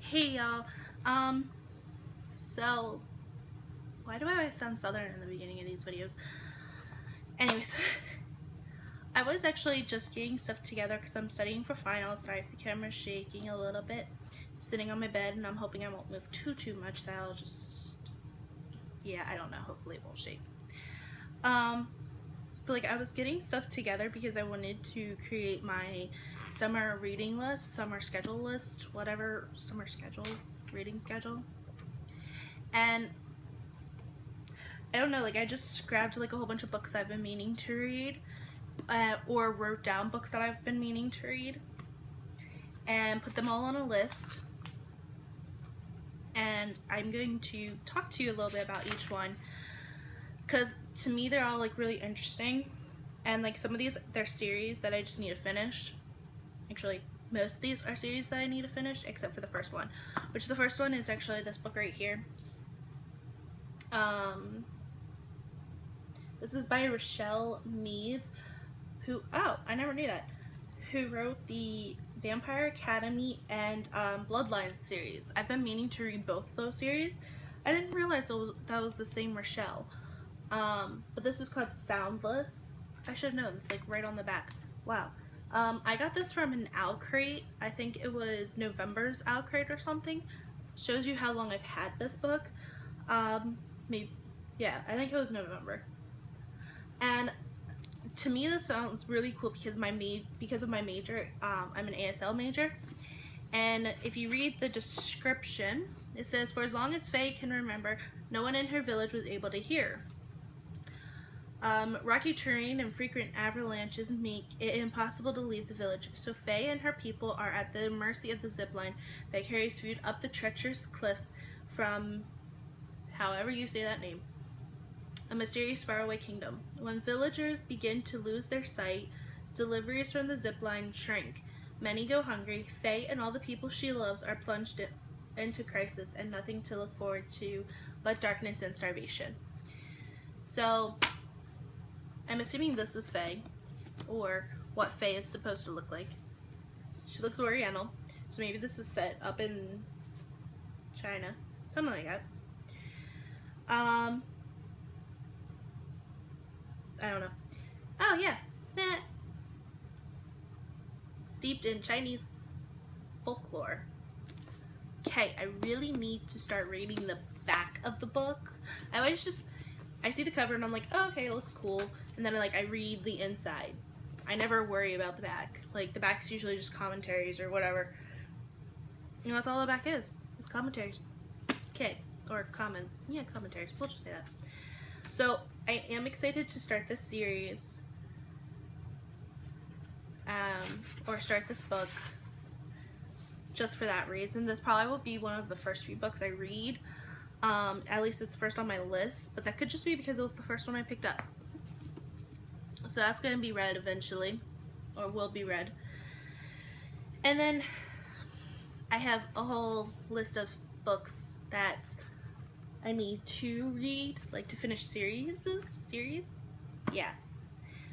Hey y'all. Um, so why do I always sound southern in the beginning of these videos? Anyways, I was actually just getting stuff together because I'm studying for finals. Sorry if the camera's shaking a little bit. Sitting on my bed and I'm hoping I won't move too much. That I'll just, yeah, I don't know. Hopefully it won't shake. But like I was getting stuff together because I wanted to create my summer reading list, summer schedule list, whatever, summer schedule, reading schedule. And I don't know, like I just grabbed like a whole bunch of books I've been meaning to read, or wrote down books that I've been meaning to read, and put them all on a list. And I'm going to talk to you a little bit about each one, because to me they're all like really interesting, and like some of these they're series that I just need to finish. Actually, most of these are series that I need to finish, except for the first one, which the first one is actually this book right here. This is by Richelle Meads, who, oh, I never knew that, who wrote the Vampire Academy and Bloodline series. I've been meaning to read both of those series. I didn't realize that was the same Richelle. But this is called Soundless. I should know, it's like right on the back. Wow. I got this from an OwlCrate. I think it was November's OwlCrate or something. Shows you how long I've had this book. Maybe, yeah, I think it was November. And to me this sounds really cool because of my major, I'm an ASL major, and if you read the description, it says, for as long as Faye can remember, no one in her village was able to hear. Rocky terrain and frequent avalanches make it impossible to leave the village, so Faye and her people are at the mercy of the zipline that carries food up the treacherous cliffs from, however you say that name, a mysterious faraway kingdom. When villagers begin to lose their sight, deliveries from the zipline shrink. Many go hungry. Faye and all the people she loves are plunged into crisis and nothing to look forward to but darkness and starvation. So, I'm assuming this is Faye, or what Faye is supposed to look like. She looks oriental, so maybe this is set up in China, something like that. I don't know. Oh yeah, steeped in Chinese folklore. Okay, I really need to start reading the back of the book. I see the cover and I'm like, oh, okay, it looks cool, and then I read the inside. I never worry about the back. Like, the back's usually just commentaries or whatever. And that's all the back is commentaries. Okay, or comments. Yeah, commentaries. We'll just say that. So I am excited to start this series, or start this book, just for that reason. This probably will be one of the first few books I read. At least it's first on my list, but that could just be because it was the first one I picked up. So that's going to be read eventually, or will be read. And then I have a whole list of books that I need to read, like to finish series. Yeah.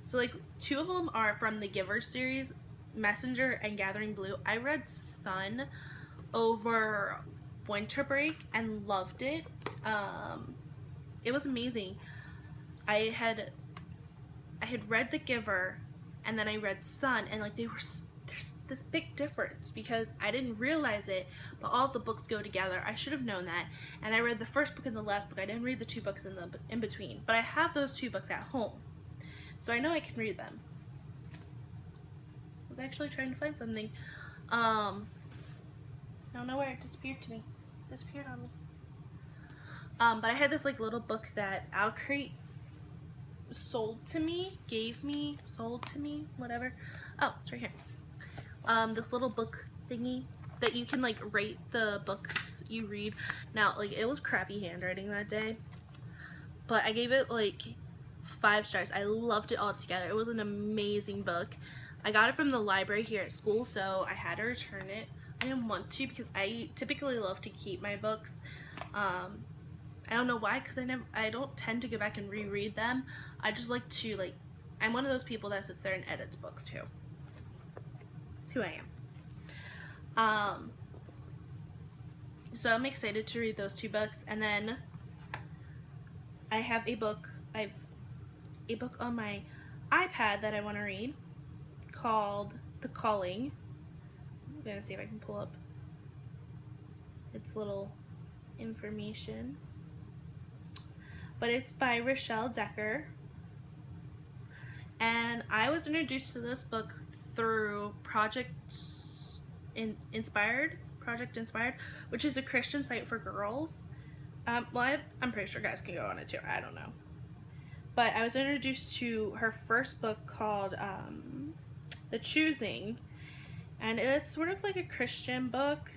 So like 2 of them are from the Giver series, Messenger and Gathering Blue. I read Sun over winter break and loved it. It was amazing. I had read The Giver and then I read Sun, and like there's this big difference because I didn't realize it, but all of the books go together. I should have known that. And I read the first book and the last book. I didn't read the 2 books in between, but I have those 2 books at home, so I know I can read them. I was actually trying to find something. I don't know where it disappeared to me. It disappeared on me. But I had this like little book that OwlCrate sold to me, whatever. Oh, it's right here. This little book thingy that you can like rate the books you read. Now, like, it was crappy handwriting that day, but I gave it like 5 stars. I loved it all together. It was an amazing book. I got it from the library here at school, so I had to return it. I didn't want to because I typically love to keep my books. I don't know why, because I don't tend to go back and reread them. I just like to, like, I'm one of those people that sits there and edits books too. That's who I am. So I'm excited to read those 2 books. And then I have a book on my iPad that I want to read called The Calling. I'm gonna see if I can pull up its little information. But it's by Rochelle Decker. And I was introduced to this book through Project Inspired, which is a Christian site for girls. Well, I'm pretty sure guys can go on it too. I don't know. But I was introduced to her first book called The Choosing. And it's sort of like a Christian book.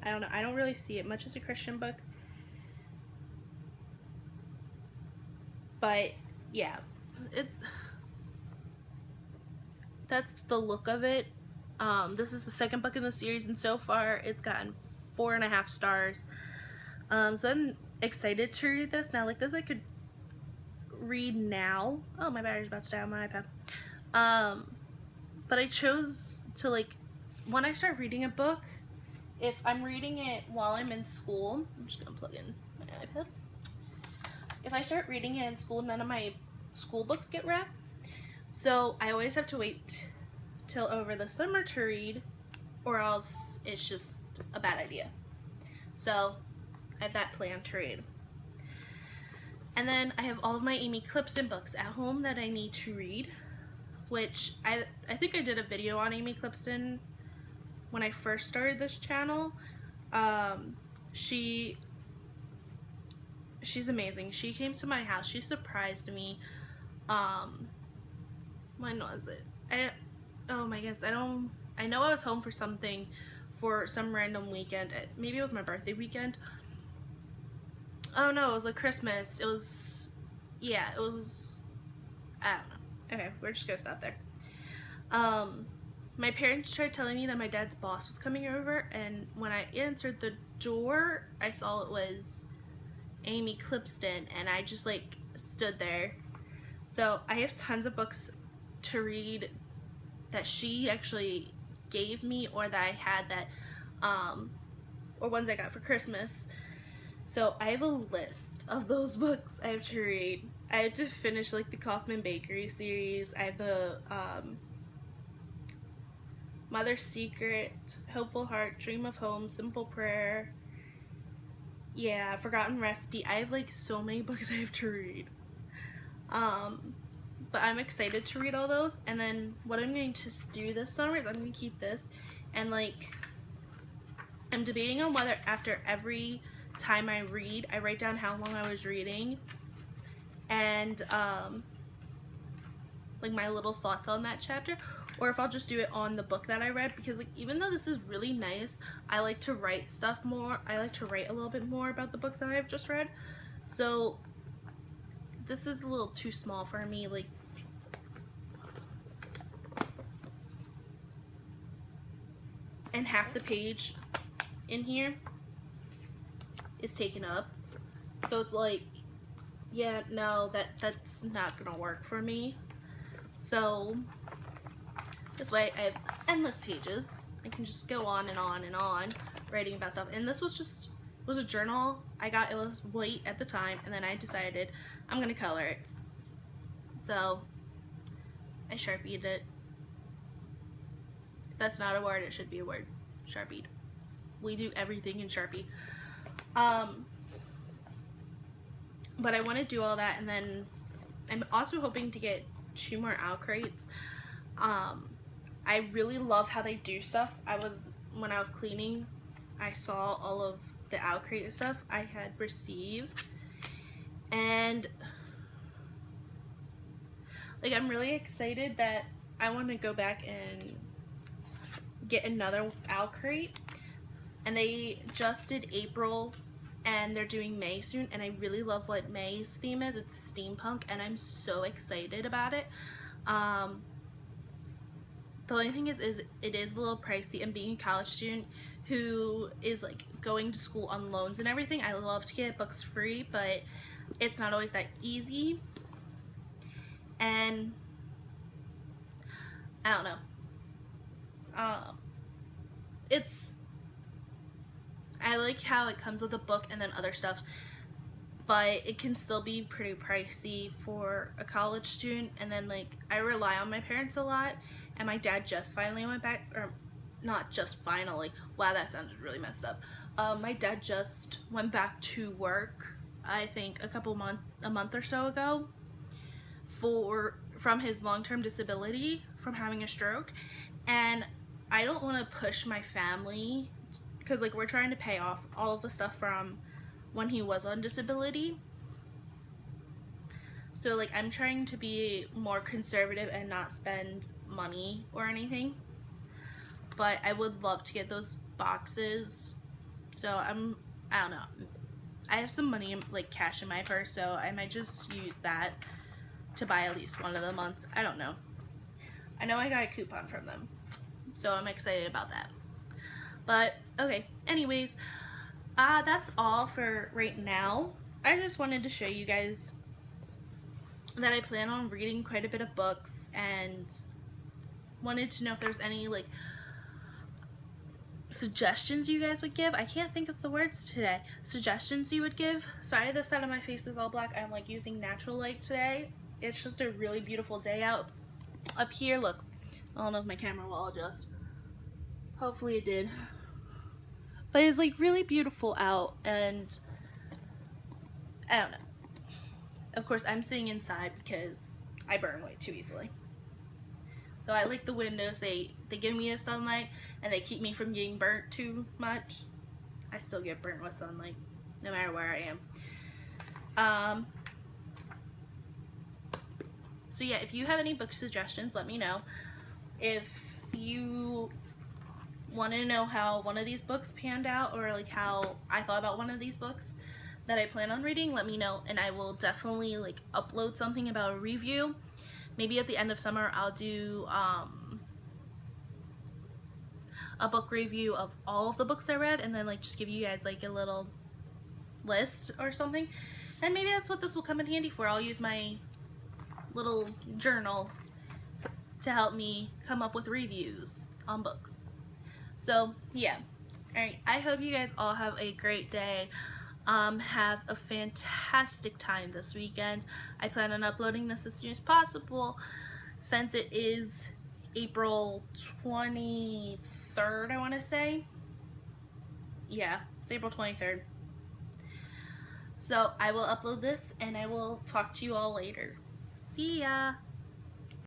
I don't know. I don't really see it much as a Christian book. But yeah, that's the look of it. This is the 2nd book in the series, and so far it's gotten 4.5 stars. So I'm excited to read this. Now, like this I could read now. Oh, my battery's about to die on my iPad. But I chose to, like, when I start reading a book, if I'm reading it while I'm in school, I'm just gonna plug in my iPad. If I start reading it in school, none of my school books get read. So I always have to wait till over the summer to read, or else it's just a bad idea. So I have that plan to read. And then I have all of my Amy Clipston books at home that I need to read, which I think I did a video on Amy Clipston when I first started this channel. She's amazing. She came to my house. She surprised me. When was it? Oh my goodness. I know I was home for something, for some random weekend. Maybe it was my birthday weekend. Oh no, it was like Christmas. It was, yeah, it was, I don't know. Okay, we're just gonna stop there. My parents tried telling me that my dad's boss was coming over, and when I answered the door, I saw it was Amy Clipston, and I just like stood there. So I have tons of books to read that she actually gave me, or that I had that, or ones I got for Christmas. So I have a list of those books I have to read. I have to finish like the Kaufman Bakery series. I have the Mother's Secret, Hopeful Heart, Dream of Home, Simple Prayer. Yeah, Forgotten Recipe. I have like so many books I have to read. But I'm excited to read all those. And then what I'm going to do this summer is I'm going to keep this, and like I'm debating on whether after every time I read, I write down how long I was reading, and like my little thoughts on that chapter, or if I'll just do it on the book that I read, because like even though this is really nice, I like to write stuff more. I like to write a little bit more about the books that I've just read. So this is a little too small for me, like and half the page in here is taken up. So it's like, yeah, no, that's not gonna work for me. So this way I have endless pages. I can just go on and on and on writing about stuff. And this was a journal I got. It was white at the time, and then I decided I'm gonna color it. So I Sharpied it. If that's not a word, it should be a word. Sharpied. We do everything in Sharpie. But I want to do all that, and then I'm also hoping to get 2 more owl crates. I really love how they do stuff. When I was cleaning, I saw all of the owl crate stuff I had received, and like I'm really excited that I want to go back and get another owl crate. And they just did April, and they're doing May soon, and I really love what May's theme is. It's steampunk, and I'm so excited about it. The only thing is it is a little pricey, and being a college student who is like going to school on loans and everything, I love to get books free, but it's not always that easy. And I don't know. I like how it comes with a book and then other stuff, but it can still be pretty pricey for a college student. And then like I rely on my parents a lot, and my dad just finally went back, or not just finally, wow, that sounded really messed up. My dad just went back to work, I think a month or so ago, from his long-term disability from having a stroke. And I don't want to push my family, because like we're trying to pay off all of the stuff from when he was on disability. So like I'm trying to be more conservative and not spend money or anything. But I would love to get those boxes. So I don't know. I have some money, like cash in my purse, so I might just use that to buy at least one of the months. I don't know. I know I got a coupon from them, so I'm excited about that. But okay, anyways, that's all for right now. I just wanted to show you guys that I plan on reading quite a bit of books, and wanted to know if there's any like suggestions you guys would give. I can't think of the words today. Suggestions you would give. Sorry, the side of my face is all black. I'm like using natural light today. It's just a really beautiful day out. Up here, look. I don't know if my camera will adjust. Hopefully it did. But it's like really beautiful out, and I don't know. Of course, I'm sitting inside because I burn way too easily. So I like the windows. They give me the sunlight, and they keep me from getting burnt too much. I still get burnt with sunlight, no matter where I am. So yeah, if you have any book suggestions, let me know. If you want to know how one of these books panned out, or like how I thought about one of these books that I plan on reading, let me know, and I will definitely like upload something about a review. Maybe at the end of summer I'll do a book review of all of the books I read, and then like just give you guys like a little list or something. And maybe that's what this will come in handy for. I'll use my little journal to help me come up with reviews on books. So yeah, alright, I hope you guys all have a great day. Have a fantastic time this weekend. I plan on uploading this as soon as possible, since it is April 23rd, I want to say. Yeah, it's April 23rd. So I will upload this, and I will talk to you all later. See ya!